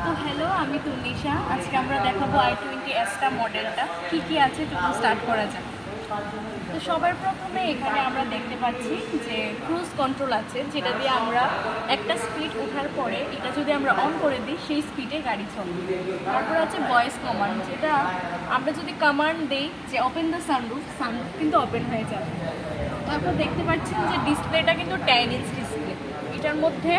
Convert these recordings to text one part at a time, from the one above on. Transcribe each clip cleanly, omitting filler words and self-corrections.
তো হ্যালো, আমি তুনিশা। আজকে আমরা দেখাবো i20 এসটা মডেলটা কি আছে একটু স্টার্ট করা যাক। তো সবার প্রথমে এখানে আমরা দেখতে পাচ্ছি যে ক্রুজ কন্ট্রোল আছে, যেটা দিয়ে আমরা একটা স্পিড ওঠার পরে এটা যদি আমরা অন করে দিই সেই স্পিডে গাড়ি চলবে। তারপর আছে ভয়েস কমান্ড, যেটা আমরা যদি কমান্ড দিই যে ওপেন দ্য সানরুফ, সানরুফ কিন্তু ওপেন হয়ে যাবে। তারপর দেখতে পাচ্ছেন যে ডিসপ্লেটা কিন্তু 10 ইঞ্চ ডিসপ্লে। এটার মধ্যে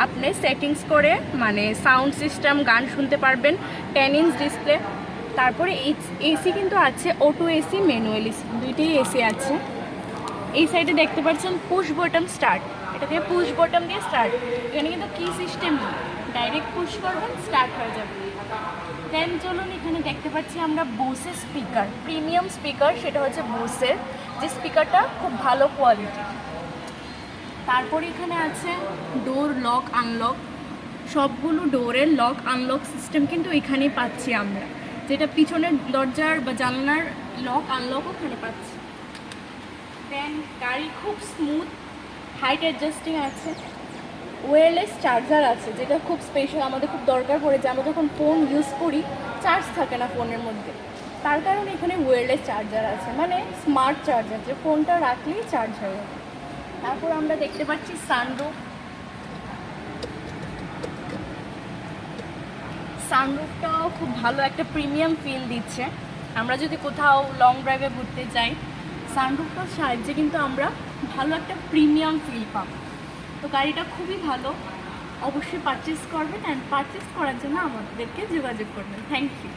আপনি সেটিংস করে মানে সাউন্ড সিস্টেম, গান শুনতে পারবেন। 10 ইঞ্চ ডিসপ্লে। তারপরে এসি কিন্তু আছে, অটো এসি, ম্যানুয়াল এসি, দুইটাই এসি আছে। এই সাইডে দেখতে পাচ্ছেন পুশ বটন স্টার্ট, এটা দিয়ে পুশ বটন দিয়ে স্টার্ট। এখানে কিন্তু কি সিস্টেম নেই, ডাইরেক্ট পুশ করবেন স্টার্ট হয়ে যাবে। দেন চলুন, এখানে দেখতে পাচ্ছি আমরা বোসের স্পিকার, প্রিমিয়াম স্পিকার, সেটা হচ্ছে বোসের, যে স্পিকারটা খুব ভালো কোয়ালিটি। তারপরে এখানে আছে ডোর লক আনলক, সবগুলো ডোরের লক আনলক সিস্টেম কিন্তু এখানেই পাচ্ছি আমরা, যেটা পিছনের দরজার বা জানলার লক আনলকও এখানে পাচ্ছি। দেন গাড়ি খুব স্মুথ, হাইট অ্যাডজাস্টিং আছে, ওয়্যারলেস চার্জার আছে, যেটা খুব স্পেশাল, আমাদের খুব দরকার পড়ে যে আমরা যখন ফোন ইউজ করি চার্জ থাকে না ফোনের মধ্যে, তার কারণে এখানে ওয়্যারলেস চার্জার আছে, মানে স্মার্ট চার্জার, যে ফোনটা রাখলেই চার্জ হয়ে যাবে। তারপর আমরা দেখতে পাচ্ছি সানরুফ, সানরুফটাও খুব ভালো একটা প্রিমিয়াম ফিল দিচ্ছে। আমরা যদি কোথাও লং ড্রাইভে ঘুরতে যাই, সানরুফটার সাহায্যে কিন্তু আমরা ভালো একটা প্রিমিয়াম ফিল পাবো। তো গাড়িটা খুবই ভালো, অবশ্যই পারচেস করবেন, অ্যান্ড পারচেস করার জন্য আমাদেরকে যোগাযোগ করবেন। Thank you.